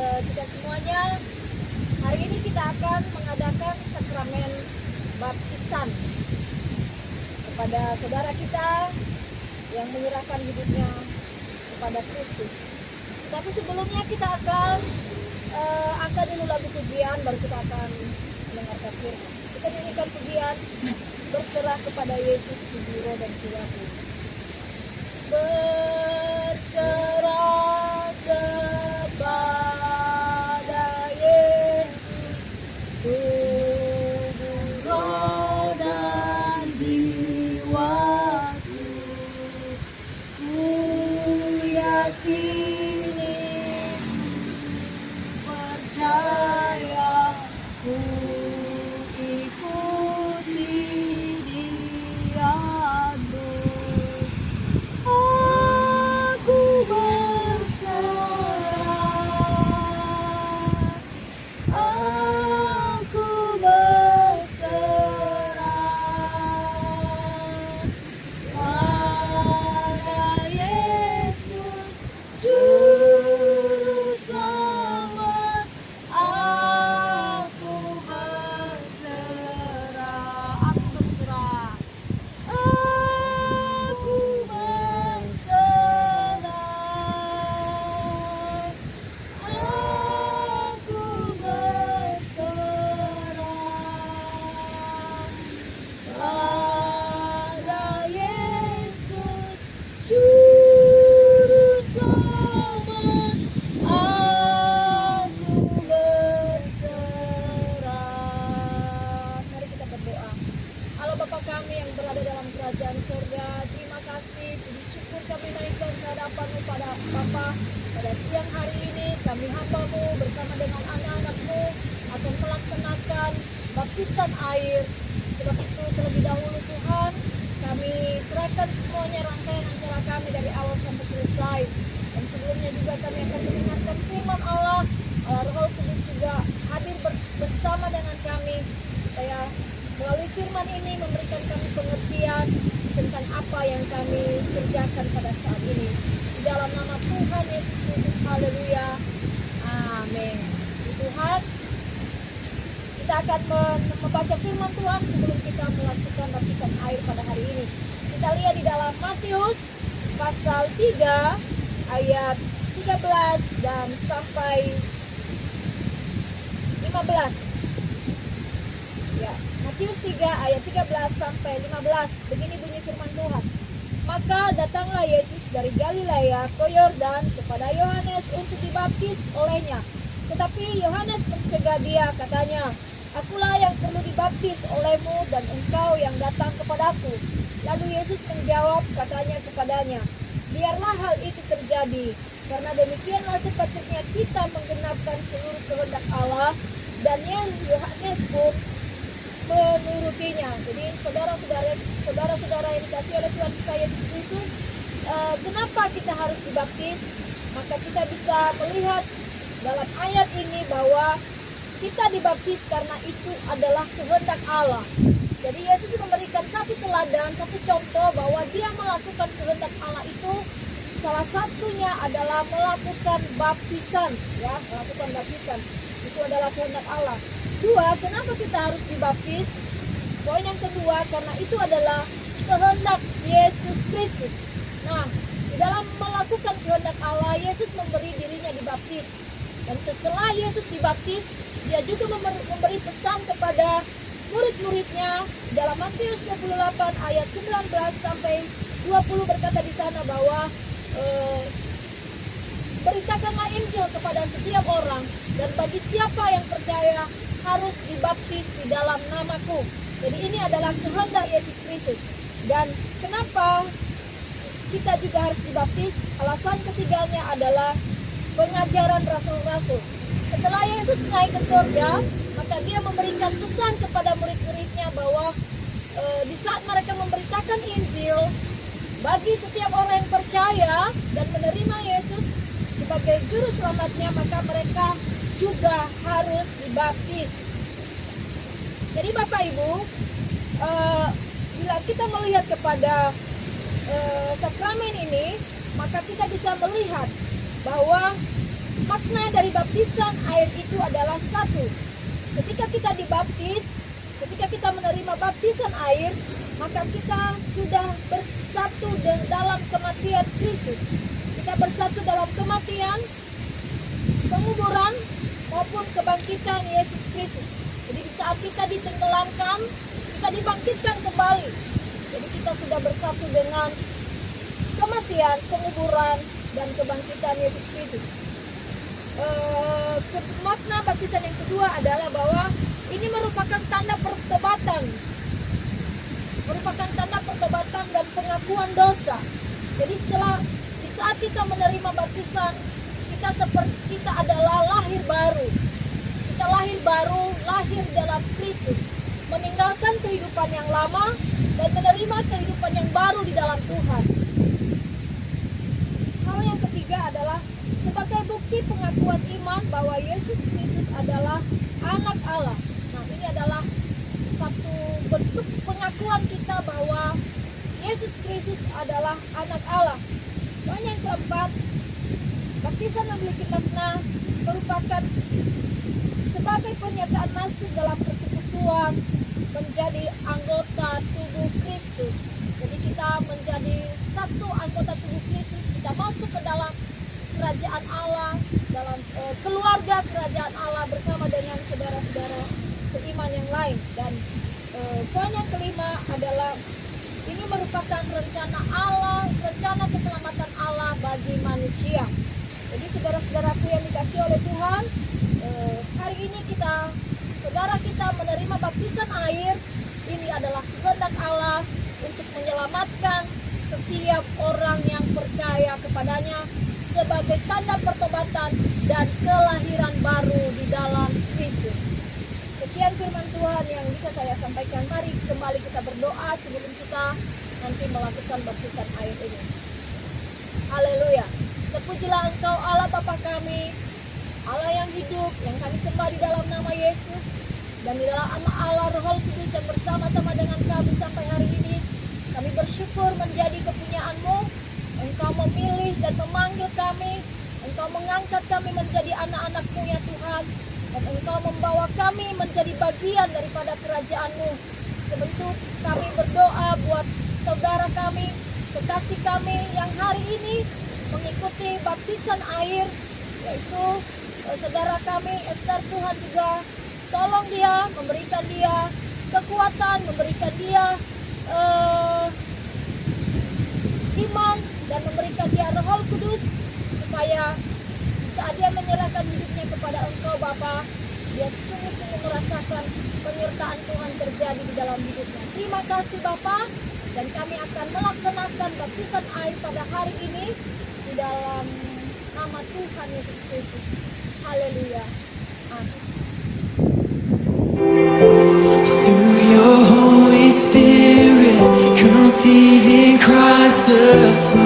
kita semuanya. Hari ini kita akan mengadakan sakramen baptisan kepada saudara kita yang menyerahkan hidupnya kepada Kristus. Tapi sebelumnya kita akan angkat dulu lagu pujian, baru kita akan mendengarkan firman. Kita nyanyikan pujian, berserah kepada Yesus tubuh, roh dan jiwaku. Berserah kepada Yesus tubuh, roh dan jiwaku. Ku yakini, percaya, ku ikuti Dia terus. Aku berserah, aku berserah pada Yesus Juru Selamat. Aku berserah, aku berserah, aku berserah, aku berserah pada Yesus Juru Selamat. Aku berserah. Mari kita berdoa. Allah Bapa kami yang berada dalam kerajaan surga, terima kasih, puji syukur kami naikkan ke hadapan-Mu pada Bapa. Pada siang hari ini kami hamba-Mu bersama dengan anak-anak-Mu akan melaksanakan baptisan air. Sebab itu terlebih dahulu Tuhan, kami serahkan semuanya rangkaian acara kami dari awal sampai selesai. Dan sebelumnya juga kami akan mendengarkan firman Allah. Allah Roh Kudus juga hadir bersama dengan kami, supaya melalui firman ini memberikan kami pengertian tentang apa yang kami kerjakan pada saat ini. Di dalam nama Tuhan Yesus Kristus, haleluya, amin. Tuhan, kita akan membaca firman Tuhan sebelum kita melakukan baptisan air pada hari ini. Kita lihat di dalam Matius pasal 3 ayat 13 dan sampai 15. Ya, Matius 3 ayat 13 sampai 15. Begini bunyi firman Tuhan. Maka datanglah Yesus dari Galilea ke Yordan kepada Yohanes untuk dibaptis olehnya. Tetapi Yohanes mencegah dia, katanya, "Akulah yang perlu dibaptis olehmu dan engkau yang datang kepadaku." Lalu Yesus menjawab, katanya kepadanya, "Biarlah hal itu terjadi, karena demikianlah sepatutnya kita menggenapkan seluruh kehendak Allah." Dan yang Yohanes pun menurutinya. Jadi saudara-saudara yang dikasihi oleh Tuhan kita Yesus Kristus, kenapa kita harus dibaptis? Maka kita bisa melihat dalam ayat ini bahwa kita dibaptis karena itu adalah kehendak Allah. Jadi Yesus memberikan satu teladan, satu contoh bahwa dia melakukan kehendak Allah itu salah satunya adalah melakukan baptisan, ya, melakukan baptisan. Itu adalah kehendak Allah. Dua, kenapa kita harus dibaptis? Poin yang kedua, karena itu adalah kehendak Yesus Kristus. Nah, di dalam melakukan kehendak Allah, Yesus memberi dirinya dibaptis. Dan setelah Yesus dibaptis, dia juga memberi pesan kepada murid-muridnya. Dalam Matius 28 ayat 19 sampai 20 berkata di sana bahwa beritakanlah Injil kepada setiap orang, dan bagi siapa yang percaya harus dibaptis di dalam namaku. Jadi ini adalah kehendak Yesus Kristus. Dan kenapa kita juga harus dibaptis? Alasan ketiganya adalah pengajaran rasul-rasul. Setelah Yesus naik ke surga, maka dia memberikan pesan kepada murid-muridnya bahwa di saat mereka memberitakan Injil bagi setiap orang yang percaya dan menerima Yesus sebagai juru selamatnya, maka mereka juga harus dibaptis. Jadi Bapak Ibu, bila kita melihat kepada sakramen ini, maka kita bisa melihat bahwa Makna dari baptisan air itu adalah satu. Ketika kita dibaptis, ketika kita menerima baptisan air, maka kita sudah bersatu dalam kematian Kristus. Kita bersatu dalam kematian, penguburan, maupun kebangkitan Yesus Kristus. Jadi di saat kita ditenggelamkan, kita dibangkitkan kembali. Jadi kita sudah bersatu dengan kematian, penguburan, dan kebangkitan Yesus Kristus. Makna baptisan yang kedua adalah bahwa ini merupakan tanda pertobatan, dan pengakuan dosa. Jadi di saat kita menerima baptisan, kita adalah lahir baru. Kita lahir baru, lahir dalam Kristus, meninggalkan kehidupan yang lama dan menerima kehidupan yang baru di dalam Tuhan. Hal yang ketiga adalah sebagai bukti pengakuan iman bahwa Yesus Kristus adalah anak Allah. Nah, ini adalah satu bentuk pengakuan kita bahwa Yesus Kristus adalah anak Allah. Dan yang keempat, baptisan memiliki makna merupakan sebagai pernyataan masuk dalam persekutuan menjadi anggota tubuh Kristus. Jadi kita menjadi satu anggota tubuh Kristus, kita masuk ke dalam kerajaan Allah, dalam keluarga kerajaan Allah bersama dengan saudara-saudara seiman yang lain. Dan poin yang kelima adalah ini merupakan rencana Allah, rencana keselamatan Allah bagi manusia. Jadi saudara-saudaraku yang dikasihi oleh Tuhan, hari ini saudara kita menerima baptisan air. Ini adalah kehendak Allah untuk menyelamatkan setiap orang yang percaya kepadanya sebagai tanda pertobatan dan kelahiran baru di dalam Kristus. Sekian firman Tuhan yang bisa saya sampaikan. Mari kembali kita berdoa sebelum kita nanti melakukan baptisan air ini. Haleluya. Terpujilah Engkau Allah Bapa kami, Allah yang hidup, yang kami sembah di dalam nama Yesus, dan di dalam nama Allah Roh Kudus yang bersama-sama dengan kami sampai hari ini. Kami bersyukur menjadi kepunyaan-Mu. Engkau memilih dan memanggil kami, Engkau mengangkat kami menjadi anak-anak-Mu ya Tuhan, dan Engkau membawa kami menjadi bagian daripada kerajaan-Mu. Sebab itu kami berdoa buat saudara kami, kekasih kami yang hari ini mengikuti baptisan air, yaitu saudara kami Esther. Tuhan juga tolong dia, memberikan dia kekuatan, memberikan dia iman, dan memberikan dia Roh Kudus, supaya saat dia menyerahkan hidupnya kepada Engkau Bapa, dia sungguh-sungguh merasakan penyertaan Tuhan terjadi di dalam hidupnya. Terima kasih Bapa, dan kami akan melaksanakan baptisan air pada hari ini di dalam nama Tuhan Yesus Kristus. Haleluya. Amin. Through your Holy Spirit, conceiving Christ the Son.